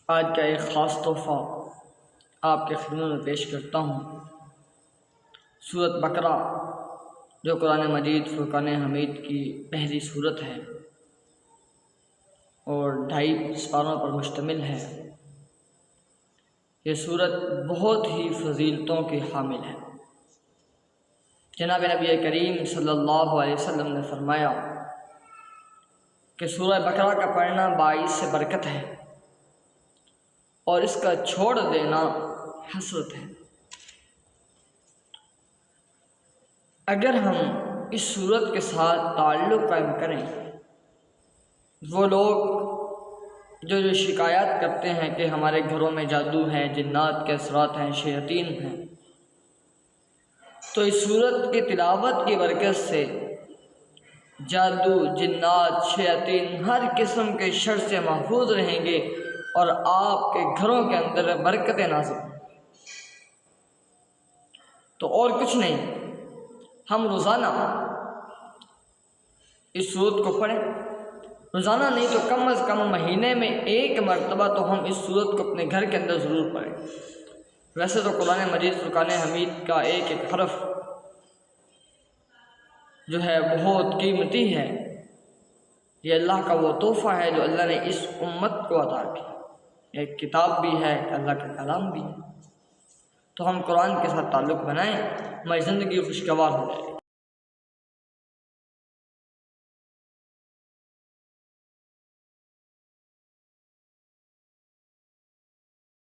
آج کا ایک خاص تحفہ آپ کے خدمت میں پیش کرتا ہوں۔ سورۃ بقرہ جو قرآن مجید فرقان حمید کی پہلی سورت ہے اور 2.5 پاروں پر مشتمل ہے۔ یہ سورت بہت ہی فضیلتوں کی حامل ہے۔ جناب نبی کریم صلی اللہ علیہ وسلم نے فرمایا کہ سورہ بقرہ کا پڑھنا باعث برکت ہے اور اس کا چھوڑ دینا حسرت ہے۔ اگر ہم اس سورت کے ساتھ تعلق قائم کریں، وہ لوگ جو شکایات کرتے ہیں کہ ہمارے گھروں میں جادو ہے، جنات کے اثرات ہیں، شیاطین ہیں، تو اس سورت کی تلاوت کی برکت سے جادو، جنات، شیاطین ہر قسم کے شر سے محفوظ رہیں گے اور آپ کے گھروں کے اندر برکتیں نازل ہوں۔ تو اور کچھ نہیں، ہم روزانہ اس سورت کو پڑھیں، روزانہ نہیں تو کم از کم مہینے میں 1 مرتبہ تو ہم اس سورت کو اپنے گھر کے اندر ضرور پڑھیں۔ ویسے تو قرآن مجید فرقان حمید کا ایک ایک حرف جو ہے بہت قیمتی ہے۔ یہ اللہ کا وہ تحفہ ہے جو اللہ نے اس امت کو عطا کیا۔ ایک کتاب بھی ہے، اللہ کا کلام بھی ہے۔ تو ہم قرآن کے ساتھ تعلق بنائیں، ہماری زندگی خوشگوار ہو جائے گی۔